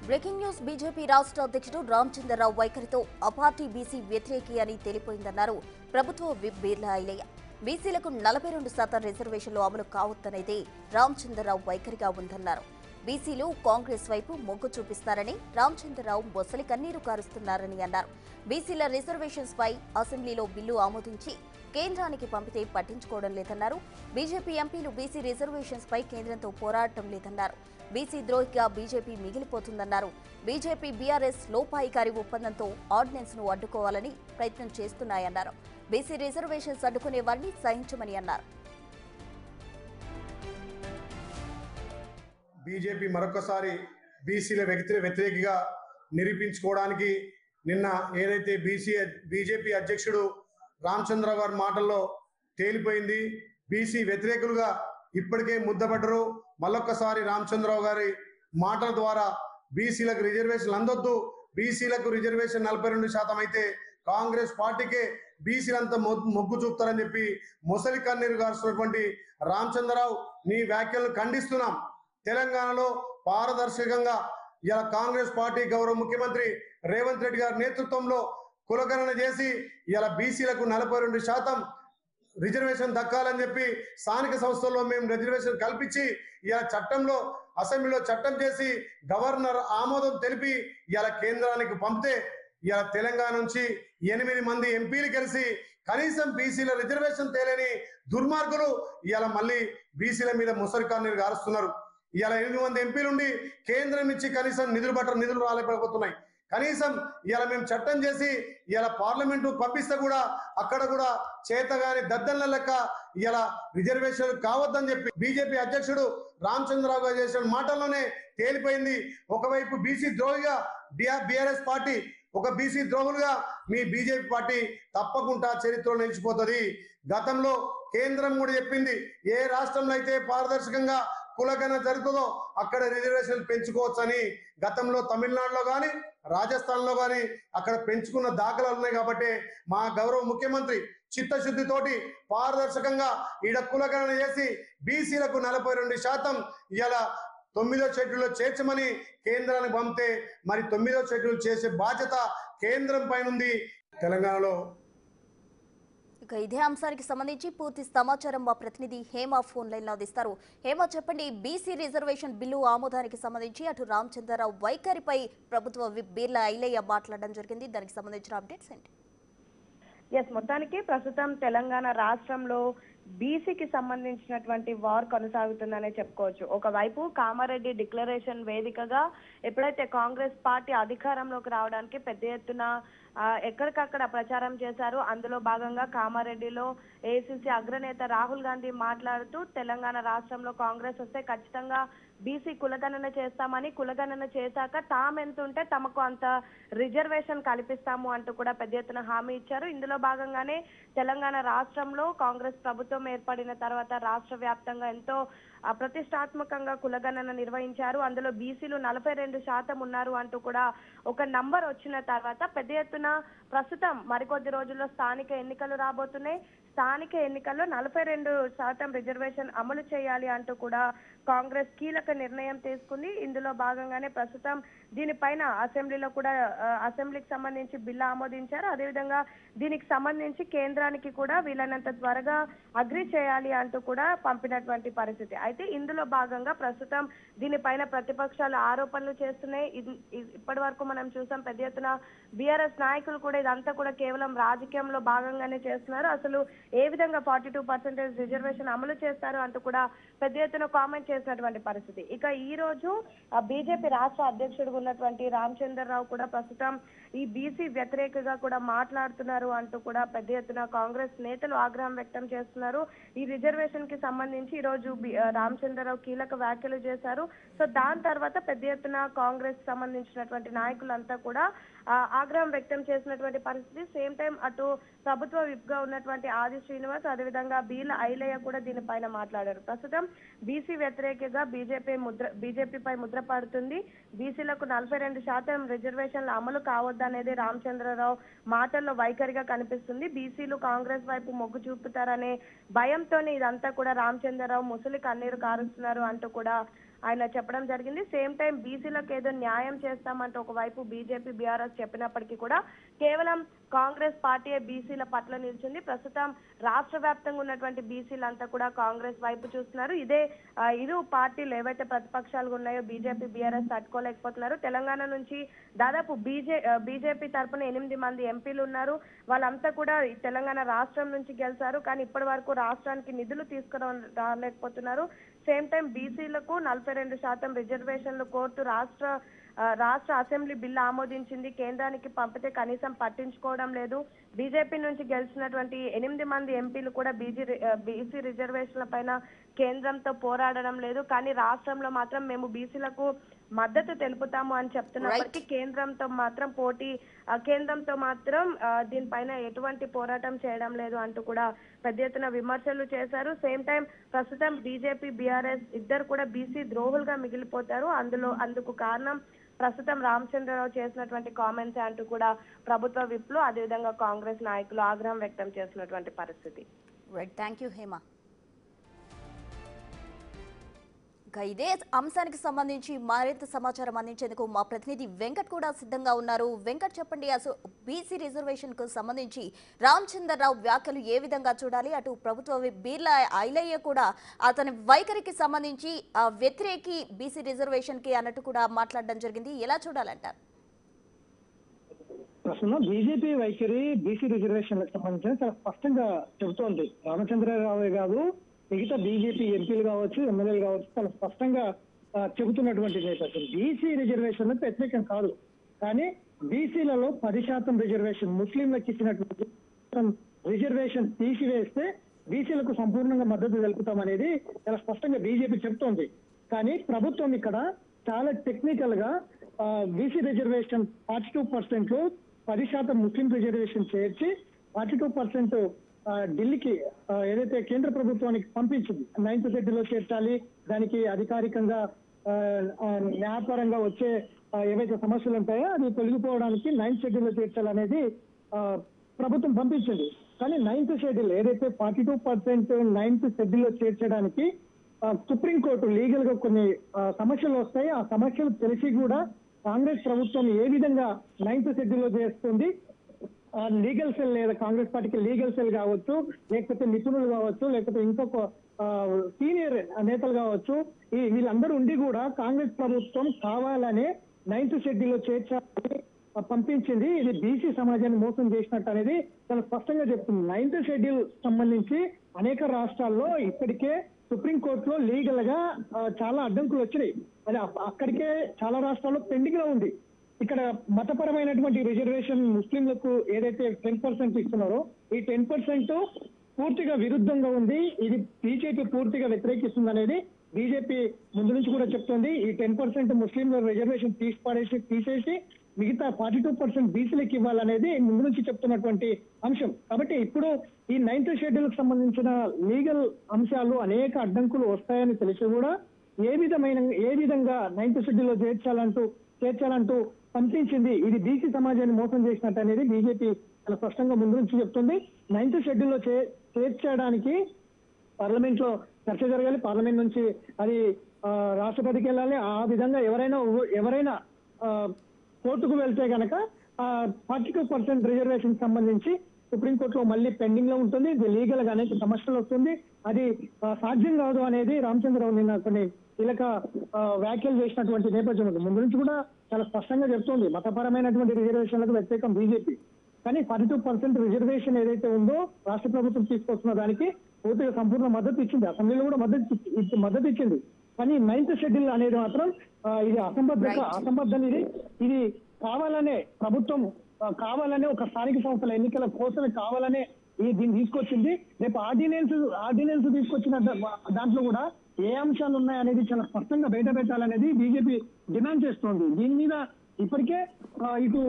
Breaking news BJP రాష్ట్ర అధ్యక్షుడు రామచంద్రరావు వైఖరితో ఆ పార్టీ బీసీ వ్యతిరేకి అని తేలిపోయిందన్నారు ప్రభుత్వ విప్ బీర్లా ఐలయ్య. బీసీలకు 42% రిజర్వేషన్లు అమలు కావద్దనేదే రామచంద్రరావు వైఖరిగా ఉందన్నారు. బీసీలు కాంగ్రెస్ వైపు మొగ్గు చూపిస్తారని రామచంద్రరావు బొసలి కన్నీరు కారుస్తున్నారని అన్నారు. బీసీల రిజర్వేషన్స్ పై అసెంబ్లీలో బిల్లు ఆమోదించి కేంద్రానికి పంపితే పట్టించుకోవడం లేదన్నారు. బీజేపీ ఎంపీలు బీసీ రిజర్వేషన్స్ పై కేంద్రంతో పోరాడటం లేదన్నారు. బీసీ ద్రోహిగా బీజేపీ మిగిలిపోతుందన్నారు. బీజేపీ బీఆర్ఎస్ లోపాయికారి ఒప్పందంతో ఆర్డినెన్స్ ను అడ్డుకోవాలని ప్రయత్నం చేస్తున్నాయన్నారు. బీసీ రిజర్వేషన్స్ అడ్డుకునే వారిని సహించమని అన్నారు. బీజేపీ మరొకసారి బీసీల వ్యతిరేకిగా నిరూపించుకోవడానికి నిన్న ఏదైతే బీజేపీ అధ్యక్షుడు రామచంద్రరావు గారి మాటల్లో తేలిపోయింది. బీసీ వ్యతిరేకులుగా ఇప్పటికే ముద్దపడ్డరు. మళ్ళొక్కసారి రామచంద్రరావు గారి మాటల ద్వారా బీసీలకు రిజర్వేషన్లు అందొద్దు, బీసీలకు రిజర్వేషన్ 42% అయితే కాంగ్రెస్ పార్టీకే బీసీలంతా మొగ్గు చూపుతారని చెప్పి మొసలి కన్నీరు గారుస్తున్నటువంటి రామచంద్రరావు, నీ వ్యాఖ్యలను ఖండిస్తున్నాం. తెలంగాణలో పారదర్శకంగా ఇలా కాంగ్రెస్ పార్టీ గౌరవ ముఖ్యమంత్రి రేవంత్ రెడ్డి గారి నేతృత్వంలో కులగణన చేసి ఇలా బీసీలకు 42% రిజర్వేషన్ దక్కాలని చెప్పి స్థానిక సంస్థల్లో మేము రిజర్వేషన్ కల్పించి ఇలా చట్టంలో అసెంబ్లీలో చట్టం చేసి గవర్నర్ ఆమోదం తెలిపి ఇలా కేంద్రానికి పంపితే ఇలా తెలంగాణ నుంచి 8 మంది ఎంపీలు కలిసి కనీసం బీసీల రిజర్వేషన్ తేలేని దుర్మార్గులు ఇలా మళ్ళీ బీసీల మీద ముసలి కన్నీరు గారుస్తున్నారు. ఇలా 8 మంది ఎంపీలుండి కేంద్రం నుంచి కనీసం నిధులు రాలేకపోతున్నాయి. కనీసం ఇలా మేము చట్టం చేసి ఇలా పార్లమెంటు పంపిస్తే కూడా అక్కడ కూడా చేతగాని దద్దన్న లెక్క ఇలా రిజర్వేషన్లు కావద్దని చెప్పి బీజేపీ అధ్యక్షుడు రామచంద్రరావు గారు చేసిన మాటల్లోనే తేలిపోయింది. ఒకవైపు బీసీ ద్రోహిగా బీఆర్ఎస్ పార్టీ, ఒక బీసీ ద్రోహులుగా మీ బీజేపీ పార్టీ తప్పకుండా చరిత్రలో నిలిచిపోతుంది. గతంలో కేంద్రం కూడా చెప్పింది, ఏ రాష్ట్రంలో అయితే పారదర్శకంగా కులగణన జరుగుతుందో అక్కడ రిజర్వేషన్లు పెంచుకోవచ్చని. గతంలో తమిళనాడులో కానీ రాజస్థాన్లో కానీ అక్కడ పెంచుకున్న దాఖలాలు ఉన్నాయి. కాబట్టి మా గౌరవ ముఖ్యమంత్రి చిత్తశుద్ధితోటి పారదర్శకంగా ఈడ కులగణన చేసి బీసీలకు 42% ఇలా 9వ షెడ్యూల్లో చేర్చమని కేంద్రానికి పంపితే మరి 9వ షెడ్యూల్ చేసే బాధ్యత కేంద్రం పైన ఉంది. తెలంగాణలో ఇక ఇదే అంశానికి సంబంధించి పూర్తి సమాచారం మా ప్రతినిధి హేమ ఫోన్ లైన్ లో అందిస్తారు. హేమ, చెప్పండి, బీసీ రిజర్వేషన్ బిల్లు ఆమోదానికి సంబంధించి అటు రామచంద్రరావు వైఖరిపై ప్రభుత్వ విప్ బీర్లా ఐలయ్య మాట్లాడడం జరిగింది. దానికి సంబంధించిన అప్డేట్స్ ఏంటి? మొత్తానికి ప్రస్తుతం తెలంగాణ రాష్ట్రంలో బీసీకి సంబంధించినటువంటి వార్ కొనసాగుతుందనే చెప్పుకోవచ్చు. ఒకవైపు కామారెడ్డి డిక్లరేషన్ వేదికగా ఎప్పుడైతే కాంగ్రెస్ పార్టీ అధికారంలోకి రావడానికి పెద్ద ఎత్తున ఎక్కడికక్కడ ప్రచారం చేశారు. అందులో భాగంగా కామారెడ్డిలో ఏఐసీసీ అగ్రనేత రాహుల్ గాంధీ మాట్లాడుతూ తెలంగాణ రాష్ట్రంలో కాంగ్రెస్ వస్తే ఖచ్చితంగా బీసీ కులగణన చేస్తామని, కులగణన చేశాక తామెంత ఉంటే తమకు అంత రిజర్వేషన్ కల్పిస్తాము అంటూ కూడా పెద్ద ఎత్తున హామీ ఇచ్చారు. ఇందులో భాగంగానే తెలంగాణ రాష్ట్రంలో కాంగ్రెస్ ప్రభుత్వం ఏర్పడిన తర్వాత రాష్ట్ర వ్యాప్తంగా ఎంతో ప్రతిష్టాత్మకంగా కులగణన నిర్వహించారు. అందులో బీసీలు 42% ఉన్నారు అంటూ కూడా ఒక నంబర్ వచ్చిన తర్వాత పెద్ద ఎత్తున ప్రస్తుతం మరికొద్ది రోజుల్లో స్థానిక ఎన్నికలు రాబోతున్నాయి. స్థానిక ఎన్నికల్లో 42% రిజర్వేషన్ అమలు చేయాలి అంటూ కూడా కాంగ్రెస్ కీలక నిర్ణయం తీసుకుంది. ఇందులో భాగంగానే ప్రస్తుతం దీనిపైన అసెంబ్లీలో కూడా అసెంబ్లీకి సంబంధించి బిల్లు ఆమోదించారు. అదేవిధంగా దీనికి సంబంధించి కేంద్రానికి కూడా వీలైనంత త్వరగా అగ్రి చేయాలి అంటూ కూడా పంపినటువంటి పరిస్థితి. అయితే ఇందులో భాగంగా ప్రస్తుతం దీనిపైన ప్రతిపక్షాలు ఆరోపణలు చేస్తున్నాయి. ఇప్పటి వరకు మనం చూసాం, పెద్ద ఎత్తున బీఆర్ఎస్ నాయకులు కూడా ఇదంతా కూడా కేవలం రాజకీయంలో భాగంగానే చేస్తున్నారు, అసలు ఏ విధంగా 42% రిజర్వేషన్ అమలు చేస్తారు అంటూ కూడా పెద్ద ఎత్తున కామెంట్ చేసినటువంటి పరిస్థితి. ఇక ఈ రోజు బీజేపీ రాష్ట్ర అధ్యక్షుడు ఉన్నటువంటి రామచంద్రరావు కూడా ప్రస్తుతం ఈ బీసీ వ్యతిరేకగా కూడా మాట్లాడుతున్నారు అంటూ కూడా పెద్ద ఎత్తున కాంగ్రెస్ నేతలు ఆగ్రహం వ్యక్తం చేస్తున్నారు. ఈ రిజర్వేషన్ కి సంబంధించి ఈ రోజు రామచంద్రరావు కీలక వ్యాఖ్యలు చేశారు. సో దాని తర్వాత పెద్ద ఎత్తున కాంగ్రెస్ సంబంధించినటువంటి నాయకులంతా కూడా ఆగ్రహం వ్యక్తం చేసినటువంటి పరిస్థితి. సేమ్ టైం అటు ప్రభుత్వ విప్ గా ఉన్నటువంటి ఆది శ్రీనివాస్, అదేవిధంగా బీర్లా ఐలయ్య కూడా దీనిపైన మాట్లాడారు. ప్రస్తుతం బీసీ వ్యతిరేకగా బీజేపీపై ముద్ర పడుతుంది. బీసీలకు 42% రిజర్వేషన్ల అమలు కావద్దనేది రామచంద్రరావు మాటల్లో వైఖరిగా కనిపిస్తుంది. బీసీలు కాంగ్రెస్ వైపు మొగ్గు చూపుతారనే భయంతోనే ఇదంతా కూడా రామచంద్రరావు ముసలి కన్నీరు కారుస్తున్నారు అంటూ కూడా ఆయన చెప్పడం జరిగింది. సేమ్ టైం బీసీలకు ఏదో న్యాయం చేస్తామంటే ఒకవైపు బీజేపీ బీఆర్ఎస్ చెప్పినప్పటికీ కూడా కేవలం కాంగ్రెస్ పార్టీ బీసీల పట్ల నిలిచింది. ప్రస్తుతం రాష్ట్ర వ్యాప్తంగా ఉన్నటువంటి బీసీలంతా కూడా కాంగ్రెస్ వైపు చూస్తున్నారు. ఇరు పార్టీలు ఏవైతే ప్రతిపక్షాలు ఉన్నాయో బీజేపీ బీఆర్ఎస్ తట్టుకోలేకపోతున్నారు. తెలంగాణ నుంచి దాదాపు బీజేపీ తరపున 8 మంది ఎంపీలు ఉన్నారు. వాళ్ళంతా కూడా తెలంగాణ రాష్ట్రం నుంచి గెలిచారు. కానీ ఇప్పటి వరకు రాష్ట్రానికి నిధులు తీసుకురాలేకపోతున్నారు. సేమ్ టైం బీసీలకు 42% రిజర్వేషన్లు కోర్టు రాష్ట్ర అసెంబ్లీ బిల్లు ఆమోదించింది. కేంద్రానికి పంపితే కనీసం పట్టించుకోవడం లేదు. బీజేపీ నుంచి గెలిచినటువంటి 8 మంది ఎంపీలు కూడా బీసీ రిజర్వేషన్ల పైన కేంద్రంతో పోరాడడం లేదు. కానీ రాష్ట్రంలో మాత్రం మేము బీసీలకు మద్దతు తెలుపుతాము అని చెప్తున్నప్పటికీ కేంద్రంతో మాత్రం దీనిపైన ఎటువంటి పోరాటం చేయడం లేదు అంటూ కూడా పెద్ద ఎత్తున విమర్శలు చేశారు. సేమ్ టైం ప్రస్తుతం బీజేపీ బీఆర్ఎస్ ఇద్దరు కూడా బీసీ ద్రోహులుగా మిగిలిపోతారు. అందుకు కారణం ప్రస్తుతం రామచంద్రరావు చేసినటువంటి కామెంట్స్ అంటూ కూడా ప్రభుత్వ విప్లు అదేవిధంగా కాంగ్రెస్ నాయకులు ఆగ్రహం వ్యక్తం చేసినటువంటి పరిస్థితి. Right, thank you Hema. ఇదే అంశానికి సంబంధించి మరింత సమాచారం అందించేందుకు మా ప్రతినిధి వెంకట్ కూడా సిద్ధంగా ఉన్నారు. వెంకట్, చెప్పండి, అసలు బీసీ రిజర్వేషన్ కు సంబంధించి రామచంద్రరావు వ్యాఖ్యలు ఏ విధంగా చూడాలి? అటు ప్రభుత్వ బీర్లా ఐలయ్య కూడా అతని వైఖరికి సంబంధించి వ్యతిరేకి బీసీ రిజర్వేషన్ కి అన్నట్టు కూడా మాట్లాడడం జరిగింది. ఎలా చూడాలంటారు? ప్రస్తుతం బీజేపీ వైఖరి బీసీ రిజర్వేషన్లకు సంబంధించి చాలా స్పష్టంగా చెబుతోంది. రామచంద్రరావు కాదు, మిగతా బీజేపీ ఎంపీలు కావచ్చు, ఎమ్మెల్యేలు కావచ్చు, చాలా స్పష్టంగా చెబుతున్నటువంటి నేపథ్యం. బీసీ రిజర్వేషన్లకు వ్యతిరేకం కాదు, కానీ బీసీలలో 10% రిజర్వేషన్ ముస్లింలకు ఇచ్చినటువంటి రిజర్వేషన్ తీసివేస్తే బీసీలకు సంపూర్ణంగా మద్దతు తెలుపుతామనేది చాలా స్పష్టంగా బీజేపీ చెబుతోంది. కానీ ప్రభుత్వం ఇక్కడ చాలా టెక్నికల్ గా బీసీ రిజర్వేషన్ 42% లో 10% ముస్లిం రిజర్వేషన్ చేర్చి 42% ఢిల్లీకి ఏదైతే కేంద్ర ప్రభుత్వానికి పంపించింది. 9th షెడ్యూల్లో చేర్చాలి, దానికి అధికారికంగా న్యాయపరంగా వచ్చే ఏవైతే సమస్యలు ఉంటాయో అది తొలగిపోవడానికి 9th షెడ్యూల్లో చేర్చాలనేది ప్రభుత్వం పంపించింది. కానీ 9th షెడ్యూల్ ఏదైతే 42% 9th షెడ్యూల్లో చేర్చడానికి సుప్రీంకోర్టు లీగల్ గా కొన్ని సమస్యలు వస్తాయి. ఆ సమస్యలు తెలిసి కూడా కాంగ్రెస్ ప్రభుత్వం ఏ విధంగా 9th షెడ్యూల్లో చేస్తుంది, లీగల్ సెల్ లేదా కాంగ్రెస్ పార్టీకి లీగల్ సెల్ కావచ్చు, లేకపోతే నిపుణులు కావచ్చు, లేకపోతే ఇంకొక సీనియర్ నేతలు కావచ్చు, వీళ్ళందరూ ఉండి కూడా కాంగ్రెస్ ప్రభుత్వం కావాలనే 9th షెడ్యూల్లో చేర్చాలని పంపించింది. ఇది బీసీ సమాజాన్ని మోసం చేసినట్టు అనేది చాలా స్పష్టంగా చెప్తుంది. 9th షెడ్యూల్ సంబంధించి అనేక రాష్ట్రాల్లో ఇప్పటికే సుప్రీంకోర్టులో లీగల్ గా చాలా అడ్డంకులు వచ్చినాయి. అది అక్కడికే చాలా రాష్ట్రాల్లో పెండింగ్ లో ఉంది. ఇక్కడ మతపరమైనటువంటి రిజర్వేషన్ ముస్లింలకు ఏదైతే 10% ఇస్తున్నారో ఈ 10% పూర్తిగా విరుద్ధంగా ఉంది. ఇది బీజేపీ పూర్తిగా వ్యతిరేకిస్తుంది అనేది బీజేపీ ముందు నుంచి కూడా చెప్తోంది. ఈ 10% ముస్లింల రిజర్వేషన్ తీసేసి మిగతా 42% బీసీలకు ఇవ్వాలనేది ముందు నుంచి చెప్తున్నటువంటి అంశం. కాబట్టి ఇప్పుడు ఈ 9th షెడ్యూల్ కు సంబంధించిన లీగల్ అంశాలు అనేక అడ్డంకులు వస్తాయని తెలిసి కూడా ఏ విధంగా 9th షెడ్యూల్లో చేర్చాలంటూ పంపించింది. ఇది బీసీ సమాజాన్ని మోసం చేసినట్టు అనేది బీజేపీ చాలా స్పష్టంగా ముందు నుంచి చెప్తుంది. 9th షెడ్యూల్లో చేర్చడానికి పార్లమెంట్ లో చర్చ జరగాలి, పార్లమెంట్ నుంచి అది రాష్ట్రపతికి వెళ్ళాలి. ఆ విధంగా ఎవరైనా కోర్టుకు వెళ్తే కనుక 42% రిజర్వేషన్ సంబంధించి సుప్రీంకోర్టులో మళ్ళీ పెండింగ్ లో ఉంటుంది. ఇది లీగల్ గా అనేక సమస్యలు వస్తుంది. అది సాధ్యం కాదు అనేది రామచంద్రరావు నిన్న కొన్ని కీలక వ్యాఖ్యలు చేసినటువంటి నేపథ్యం ఉంది. ముందు నుంచి కూడా చాలా స్పష్టంగా చెప్తోంది మతపరమైనటువంటి రిజర్వేషన్లకు వ్యతిరేకం బీజేపీ. కానీ 42% రిజర్వేషన్ ఏదైతే ఉందో రాష్ట్ర ప్రభుత్వం తీసుకొస్తున్న దానికి పూర్తిగా సంపూర్ణ మద్దతు ఇచ్చింది. అసెంబ్లీలో కూడా మద్దతు ఇచ్చింది. కానీ 9th షెడ్యూల్ అనేది మాత్రం ఇది అసంబద్ధం. ఇది కావాలనే ప్రభుత్వం కావాలనే ఒక స్థానిక సంస్థల ఎన్నికల కోసమే కావాలనే దీన్ని తీసుకొచ్చింది. రేపు ఆర్డినెన్స్ తీసుకొచ్చిన దాంట్లో కూడా ఏ అంశాలు ఉన్నాయనేది చాలా స్పష్టంగా బయట పెట్టాలనేది బీజేపీ డిమాండ్ చేస్తోంది. దీని మీద ఇప్పటికే ఇటు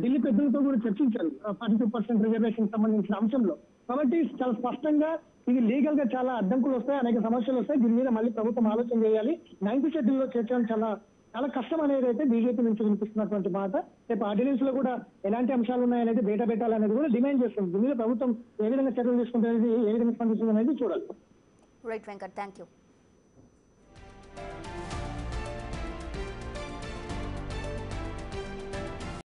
ఢిల్లీ పెద్దలతో కూడా చర్చించారు 42% రిజర్వేషన్ సంబంధించిన అంశంలో. కాబట్టి చాలా స్పష్టంగా ఇది లీగల్ గా చాలా అడ్డంకులు వస్తాయి, అనేక సమస్యలు వస్తాయి. దీని మీద మళ్ళీ ప్రభుత్వం ఆలోచన చేయాలి. 9th షెడ్యూల్లో చేర్చడం చాలా కష్టం అనేది అయితే బీజేపీ నుంచి వినిపిస్తున్నటువంటి మాట. రేపు ఆర్డినెన్స్ లో కూడా ఎలాంటి అంశాలు ఉన్నాయనేది బయట పెట్టాలనేది కూడా డిమాండ్ చేస్తుంది. దీని మీద ప్రభుత్వం ఏ విధంగా చర్యలు తీసుకుంటుంది, ఏ విధంగా స్పందిస్తుంది అనేది చూడాలి. Right Venkat, thank you.